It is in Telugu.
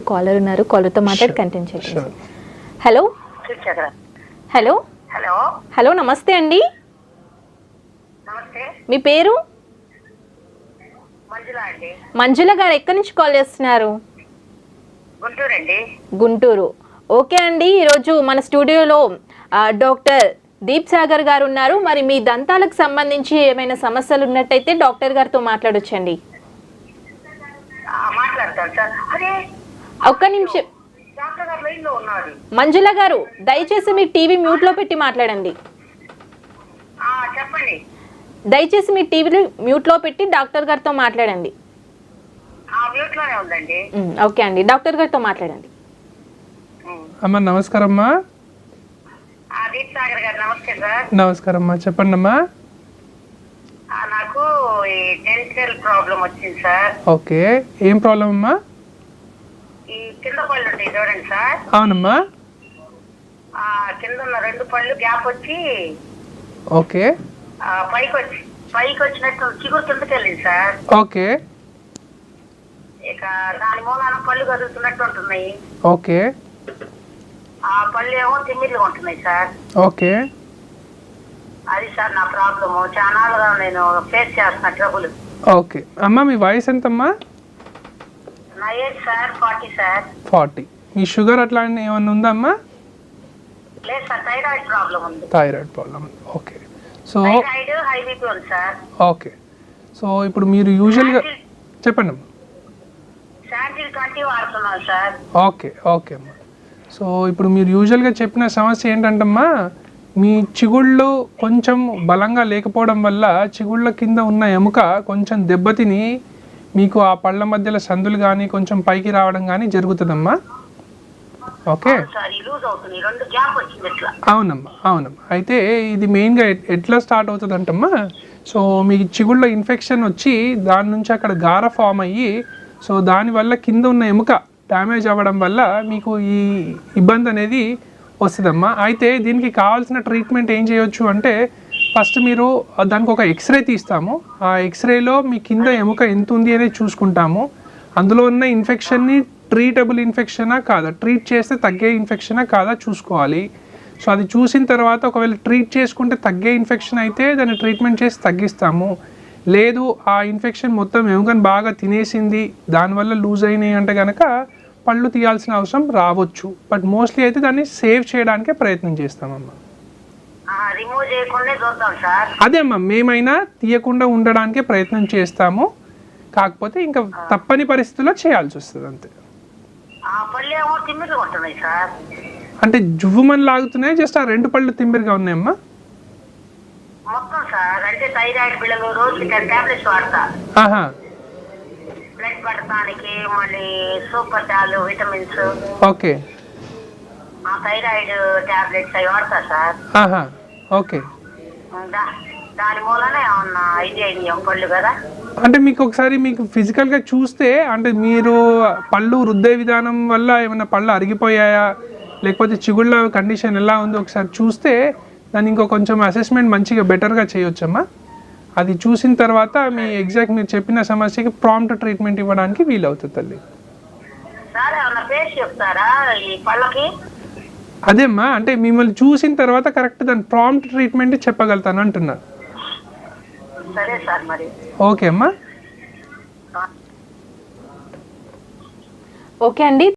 కాలర్ ఉన్నారు, కాలర్తో మాట్లాడి కంటిన్యూ చేయండి. హలో హలో హలో హలో నమస్తే అండి. నమస్తే, మీ పేరు? మంజుల అండి. మంజుల గారు ఎక్కడి నుంచి కాల్ చేస్తున్నారు? గుంటూరు అండి. గుంటూరు. ఓకే అండి, ఈరోజు మన స్టూడియోలో డాక్టర్ దీప్ సాగర్ గారు ఉన్నారు. మరి మీ దంతాలకు సంబంధించి ఏమైనా సమస్యలు ఉన్నట్టయితే డాక్టర్ గారితో మాట్లాడొచ్చండి. మాట్లాడతాను సార్. అదే ఒక్క నిమిషం. డాక్టర్ గారు లైన్ లో ఉన్నారు. మంజుల గారు దయచేసి మీ టీవీ మ్యూట్లో పెట్టి మాట్లాడండి. చెప్పండి. దయచేసి మీ టీవీ మ్యూట్లో పెట్టి డాక్టర్ గారితో మాట్లాడండి. మ్యూట్ లోనే ఉందండి. ఓకే అండి, డాక్టర్ గారితో మాట్లాడండి. అమ్మా నమస్కారం అమ్మా. దీప్ సాగర్ గారు నమస్తే సార్. నమస్కారం అమ్మా, చెప్పండి అమ్మా. నాకు ఈ డెంటల్ ప్రాబ్లం వచ్చింది సార్. ఓకే, ఏం ప్రాబ్లం అమ్మా? ఈ కింద పళ్ళు ఉంటాయి చూడండి సార్. అవునమ్మా. కింద ఉన్న 2 పళ్ళు గ్యాప్ వచ్చి ఓకే పైకి వచ్చినట్టు చిగురు కిందకి వెళ్ళింది సార్. ఓకే ఇక దాని మూలాన పళ్ళు కదులుతున్నట్టు ఉంటున్నాయి. ఓకే ఆ పళ్ళు ఏమో తిమ్మిరిగా ఉంటున్నాయి సార్. ఓకే అది సార్ నా ప్రాబ్లము. చాలాగా నేను ఫేస్ చేస్తున్న ట్రబుల్. ఓకే అమ్మా, మీ వయసు ఎంతమ్మా? నా ఏజ్ సార్ 40 సార్. 40. మీ షుగర్ అట్లాంటి ఏమన్నా ఉందా అమ్మా? లేదు సార్, థైరాయిడ్ ప్రాబ్లం ఉంది. Thyroid problem. Okay. So thyroid, high BP ఉంది సార్. ఓకే. సో ఇప్పుడు మీరు యూజువల్గా చెప్పండి అమ్మా. శాంతిల్ 20 వాడుతున్నాను సార్. ఓకే ఓకే అమ్మా. సో ఇప్పుడు మీరు యూజువల్గా చెప్పిన సమస్య ఏంటంటమ్మా, మీ చిగుళ్ళు కొంచెం బలంగా లేకపోవడం వల్ల చిగుళ్ళ కింద ఉన్న ఎముక కొంచెం దెబ్బతిని మీకు ఆ పళ్ళ మధ్యలో సందులు కానీ కొంచెం పైకి రావడం కానీ జరుగుతుందమ్మా. ఓకే. అవునమ్మా అవునమ్మా. అయితే ఇది మెయిన్గా ఎట్లా స్టార్ట్ అవుతుందంటమ్మా, సో మీ చిగుళ్ళ ఇన్ఫెక్షన్ వచ్చి దాని నుంచి అక్కడ గార ఫామ్ అయ్యి, సో దానివల్ల కింద ఉన్న ఎముక డ్యామేజ్ అవ్వడం వల్ల మీకు ఈ ఇబ్బంది అనేది వస్తుందమ్మా. అయితే దీనికి కావాల్సిన ట్రీట్మెంట్ ఏం చేయొచ్చు అంటే, ఫస్ట్ మీరు దానికి ఒక ఎక్స్రే తీస్తాము. ఆ ఎక్స్రేలో మీ కింద ఎముక ఎంత ఉంది అనేది చూసుకుంటాము. అందులో ఉన్న ఇన్ఫెక్షన్ని ట్రీటబుల్ ఇన్ఫెక్షనా కాదా, ట్రీట్ చేస్తే తగ్గే ఇన్ఫెక్షనా కాదా చూసుకోవాలి. సో అది చూసిన తర్వాత ఒకవేళ ట్రీట్ చేసుకుంటే తగ్గే ఇన్ఫెక్షన్ అయితే దాన్ని ట్రీట్మెంట్ చేసి తగ్గిస్తాము. లేదు ఆ ఇన్ఫెక్షన్ మొత్తం ఎముకను బాగా తినేసింది, దానివల్ల లూజ్ అయినాయి అంటే కనుక పళ్ళు తీయాల్సిన అవసరం రావచ్చు. బట్ మోస్ట్లీ అయితే దాన్ని సేవ్ చేయడానికే ప్రయత్నం చేస్తామమ్మా. అదే అమ్మా, మేమైనా తీయకుండా ఉండడానికే ప్రయత్నం చేస్తాము. కాకపోతే ఇంకా తప్పని పరిస్థితుల్లో చేయాల్సి వస్తుంది అంతే. అంటే జువ్వుమని లాగుతున్నాయి, జస్ట్ ఆ 2 పళ్ళు తిమ్మిరిగా ఉన్నాయమ్మా. ఆహా. ఓకే. థైరాయిడ్ టాబ్లెట్స్ అవి వాడతా సార్. ఆహా. ఓకే. దాని మూలన ఏమన్నా ఐడియా పళ్ళు కదా. అంటే మీకు ఒకసారి మీకు ఫిజికల్గా చూస్తే, అంటే మీరు పళ్ళు రుద్దే విధానం వల్ల ఏమైనా పళ్ళు అరిగిపోయాయా, లేకపోతే చిగుళ్ళ కండిషన్ ఎలా ఉందో ఒకసారి చూస్తే దాన్ని ఇంకో కొంచెం అసెస్మెంట్ మంచిగా బెటర్గా చేయొచ్చమ్మా. అది చూసిన తర్వాత మీ ఎగ్జాక్ట్ మీరు చెప్పిన సమస్యకి ప్రాంప్ట్ ట్రీట్మెంట్ ఇవ్వడానికి వీలవుతుంది తల్లి. అదేమ్మా, అంటే మిమ్మల్ని చూసిన తర్వాత కరెక్ట్ దాని ప్రాంప్ట్ ట్రీట్మెంట్ చెప్పగలుగుతాను అంటున్నా. ఓకే అమ్మా. ఓకే అండి.